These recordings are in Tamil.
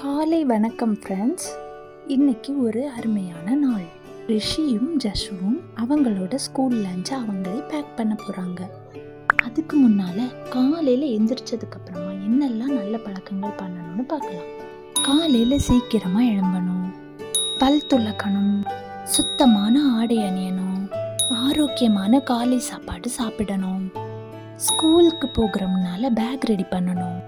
காலை வணக்கம் ஃப்ரெண்ட்ஸ். இன்னைக்கு ஒரு அருமையான நாள். ரிஷியும் ஜஷுவும் அவங்களோட ஸ்கூல் லஞ்சை அவங்களே பேக் பண்ண போகிறாங்க. அதுக்கு முன்னால் காலையில் எந்திரிச்சதுக்கு அப்புறமா என்னெல்லாம் நல்ல பழக்கங்கள் பண்ணணும்னு பார்க்கலாம். காலையில் சீக்கிரமாக எழும்பணும், பல் துலக்கணும், சுத்தமான ஆடை அணியணும், ஆரோக்கியமான காலை சாப்பாடு சாப்பிடணும், ஸ்கூலுக்கு போகிறோம்னால பேக் ரெடி பண்ணணும்.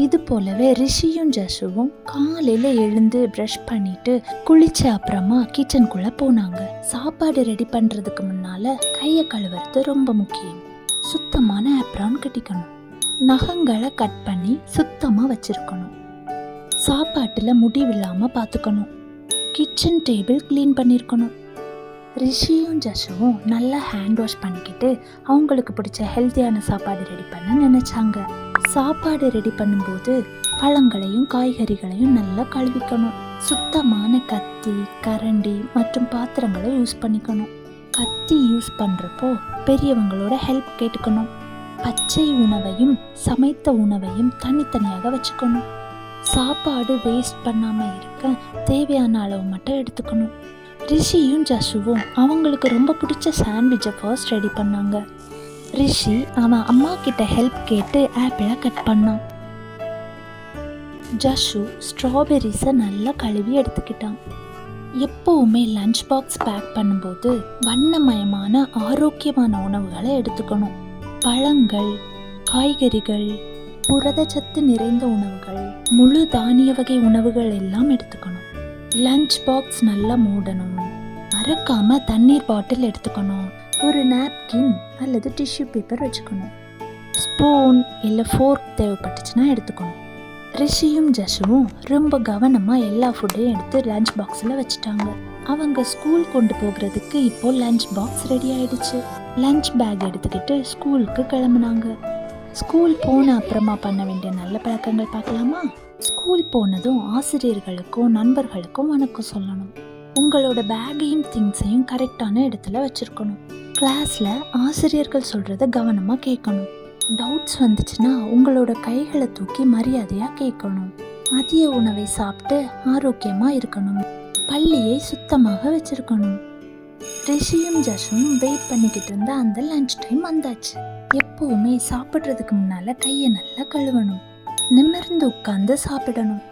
இது போலவே ரிஷியும் ஜஷுவும் காலையில் எழுந்து ப்ரஷ் பண்ணிட்டு குளிச்ச அப்புறமா கிச்சனுக்குள்ளே போனாங்க. சாப்பாடு ரெடி பண்ணுறதுக்கு முன்னால் கையை கழுவுறது ரொம்ப முக்கியம். சுத்தமான ஆப்ரான் கட்டிக்கணும், நகங்களை கட் பண்ணி சுத்தமாக வச்சுருக்கணும், சாப்பாட்டில் முடிவில்லாமல் பார்த்துக்கணும், கிச்சன் டேபிள் க்ளீன் பண்ணியிருக்கணும். ரிஷியும் ஜஷுவும் நல்லா ஹேண்ட் வாஷ் பண்ணிக்கிட்டு அவங்களுக்கு பிடிச்ச ஹெல்த்தியான சாப்பாடு ரெடி பண்ண நினச்சாங்க. சாப்பாடு ரெடி பண்ணும்போது பழங்களையும் காய்கறிகளையும் நல்லா கழுவிக்கணும். சுத்தமான கத்தி, கரண்டி மற்றும் பாத்திரங்களை யூஸ் பண்ணிக்கணும். கத்தி யூஸ் பண்ணுறப்போ பெரியவங்களோட ஹெல்ப் கேட்டுக்கணும். பச்சை உணவையும் சமைத்த உணவையும் தனித்தனியாக வச்சுக்கணும். சாப்பாடு வேஸ்ட் பண்ணாமல் இருக்க தேவையான அளவு மட்டும் எடுத்துக்கணும். ரிஷியும் ஜஷுவும் அவங்களுக்கு ரொம்ப பிடிச்ச சாண்ட்விட்சை ஃபர்ஸ்ட் ரெடி பண்ணாங்க. ரிஷி அவன் அம்மா கிட்ட ஹெல்ப் கேட்டு ஆப்பிளை கட் பண்ணான். ஜஷு ஸ்ட்ராபெரிஸை நல்லா கழுவி எடுத்துக்கிட்டான். எப்போவுமே லஞ்ச் பாக்ஸ் பேக் பண்ணும்போது வண்ணமயமான ஆரோக்கியமான உணவுகளை எடுத்துக்கணும். பழங்கள், காய்கறிகள், புரதச்சத்து நிறைந்த உணவுகள், முழு தானிய வகை உணவுகள் எல்லாம் எடுத்துக்கணும். லஞ்ச் பாக்ஸ் நல்லா மூடணும். மறக்காம தண்ணீர் பாட்டில் எடுத்துக்கணும். ஒரு நாப்கின் அல்லது டிஷ்யூ பேப்பர் வச்சுக்கணும். ஸ்பூன் இல்லை ஃபோர்க் தேவைப்பட்டுச்சுன்னா எடுத்துக்கணும். ரிஷியும் ஜஷுவும் ரொம்ப கவனமாக எல்லா ஃபுட்டையும் எடுத்து லஞ்ச் பாக்ஸில் வச்சுட்டாங்க. அவங்க ஸ்கூல் கொண்டு போகிறதுக்கு இப்போ லஞ்ச் பாக்ஸ் ரெடி ஆயிடுச்சு. லஞ்ச் பேக் எடுத்துக்கிட்டு ஸ்கூலுக்கு கிளம்புனாங்க. ஸ்கூல் போன அப்புறமா பண்ண வேண்டிய நல்ல பழக்கங்கள் பார்க்கலாமா? ஸ்கூல் போனதும் ஆசிரியர்களுக்கும் நண்பர்களுக்கும் வணக்கம் சொல்லணும். உங்களோட பேக்கையும் திங்ஸையும் கரெக்டான இடத்துல வச்சுருக்கணும். கிளாஸில் ஆசிரியர்கள் சொல்கிறத கவனமாக கேட்கணும். டவுட்ஸ் வந்துச்சுன்னா உங்களோட கைகளை தூக்கி மரியாதையாக கேட்கணும். மதிய உணவை சாப்பிட்டு ஆரோக்கியமாக இருக்கணும். பள்ளியை சுத்தமாக வச்சுருக்கணும். ரிஷியும் ஜஷும் வெயிட் பண்ணிக்கிட்டு இருந்த அந்த லஞ்ச் டைம் வந்தாச்சு. எப்போவுமே சாப்பிட்றதுக்கு முன்னால் கையை நல்லா கழுவணும். நிமிர்ந்து உட்கார்ந்து சாப்பிடணும்.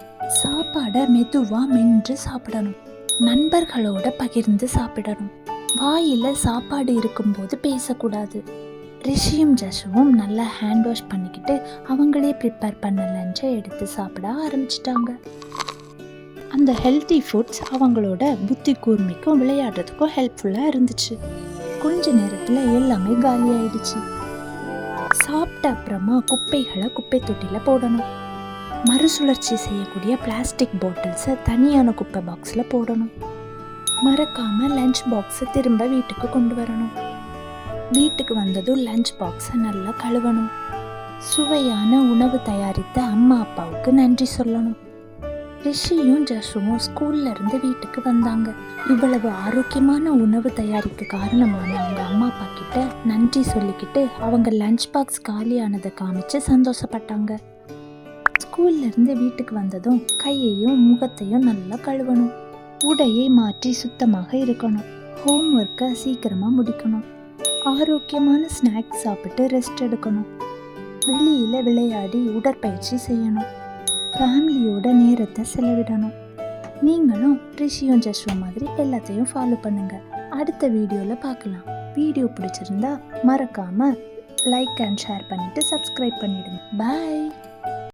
சாப்பாடை மெதுவாக மென்று சாப்பிடணும். நண்பர்களோட பகிர்ந்து சாப்பிடணும். வாயில் சாப்பாடு இருக்கும்போது பேசக்கூடாது. ரிஷியும் ஜஷுவும் நல்லா ஹேண்ட் வாஷ் பண்ணிக்கிட்டு அவங்களே ப்ரிப்பேர் பண்ண லஞ்சை எடுத்து சாப்பிட ஆரம்பிச்சிட்டாங்க. அந்த ஹெல்த்தி ஃபுட்ஸ் அவங்களோட புத்தி கூர்மைக்கும் விளையாடுறதுக்கும் ஹெல்ப்ஃபுல்லாக இருந்துச்சு. கொஞ்ச நேரத்தில் எல்லாமே காலி ஆயிடுச்சு. சாப்பிட்ட அப்புறமா குப்பைகளை குப்பை தொட்டியில் போடணும். மறுசுழற்சி செய்யக்கூடிய பிளாஸ்டிக் பாட்டில்ஸை தனியான குப்பை பாக்ஸில் போடணும். மறக்காமல் லஞ்ச் பாக்ஸை திரும்ப வீட்டுக்கு கொண்டு வரணும். வீட்டுக்கு வந்ததும் லஞ்ச் பாக்ஸை நல்லா கழுவணும். சுவையான உணவு தயாரித்த அம்மா அப்பாவுக்கு நன்றி சொல்லணும். ரிஷியும் ஜஷுவும் ஸ்கூல்ல இருந்து வீட்டுக்கு வந்தாங்க. இவ்வளவு ஆரோக்கியமான உணவு தயாரிக்க காரணமான அவங்க அம்மா அப்பா கிட்ட நன்றி சொல்லிக்கிட்டு அவங்க லஞ்ச் பாக்ஸ் காலியானதை காமிச்சு சந்தோஷப்பட்டாங்க. ஸ்கூல்ல இருந்து வீட்டுக்கு வந்ததும் கையையும் முகத்தையும் நல்லா கழுவணும். உடையை மாற்றி சுத்தமாக இருக்கணும். ஹோம் ஒர்க்கை சீக்கிரமா முடிக்கணும். ஆரோக்கியமான ஸ்நாக்ஸ் சாப்பிட்டு ரெஸ்ட் எடுக்கணும். வெளியில விளையாடி உடற்பயிற்சி செய்யணும். ஃபேமிலியோட நேரத்தை செலவிடணும். நீங்களும் ரிஷியும் ஜஷு மாதிரி எல்லாத்தையும் ஃபாலோ பண்ணுங்க. அடுத்த வீடியோவில் பார்க்கலாம். வீடியோ பிடிச்சிருந்தா மறக்காம லைக் அண்ட் ஷேர் பண்ணிட்டு சப்ஸ்கிரைப் பண்ணிடுங்க. பாய்.